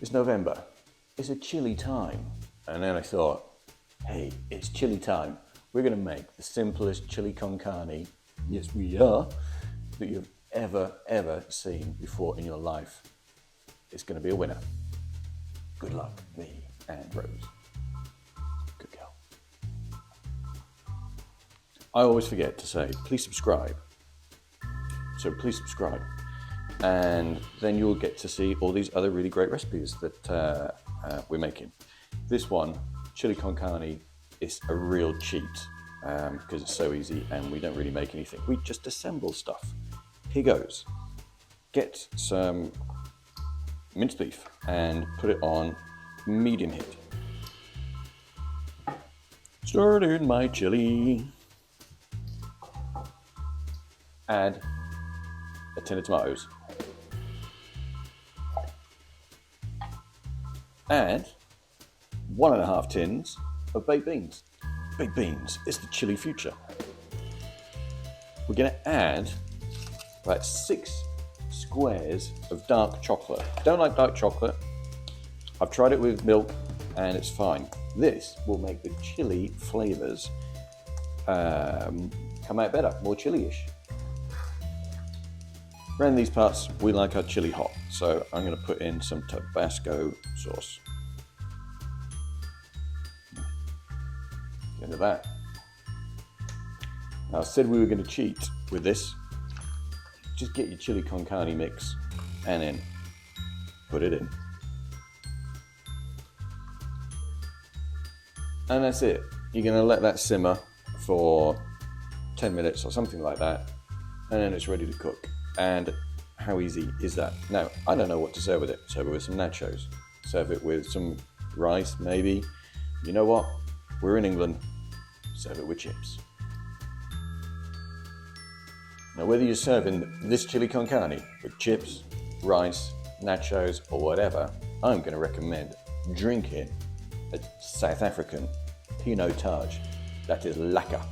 It's November, it's a chili time. And then I thought, hey, it's chili time. We're gonna make the simplest chili con carne, yes we are, that you've ever seen before in your life. It's gonna be a winner. Good luck, me and Rose. Good girl. I always forget to say, please subscribe. So please subscribe. And then you'll get to see all these other really great recipes that we're making. This one, chili con carne, is a real cheat because it's so easy and we don't really make anything. We just assemble stuff. Here goes. Get some minced beef and put it on medium heat. Stir in my chili. Add a tin of tomatoes. Add 1.5 tins of baked beans. Baked beans is the chili future. We're going to add about 6 squares of dark chocolate. Don't like dark chocolate. I've tried it with milk and it's fine. This will make the chili flavors come out better, more chili-ish. Around these parts, we like our chili hot, so I'm going to put in some Tabasco sauce. Get into that. Now, I said we were going to cheat with this. Just get your chili con carne mix and then put it in. And that's it. You're going to let that simmer for 10 minutes or something like that, and then it's ready to cook. And how easy is that? Now, I don't know what to serve with it. Serve it with some nachos. Serve it with some rice, maybe. You know what? We're in England. Serve it with chips. Now, whether you're serving this chili con carne with chips, rice, nachos, or whatever, I'm going to recommend drinking a South African Pinot Taj. That is lekker.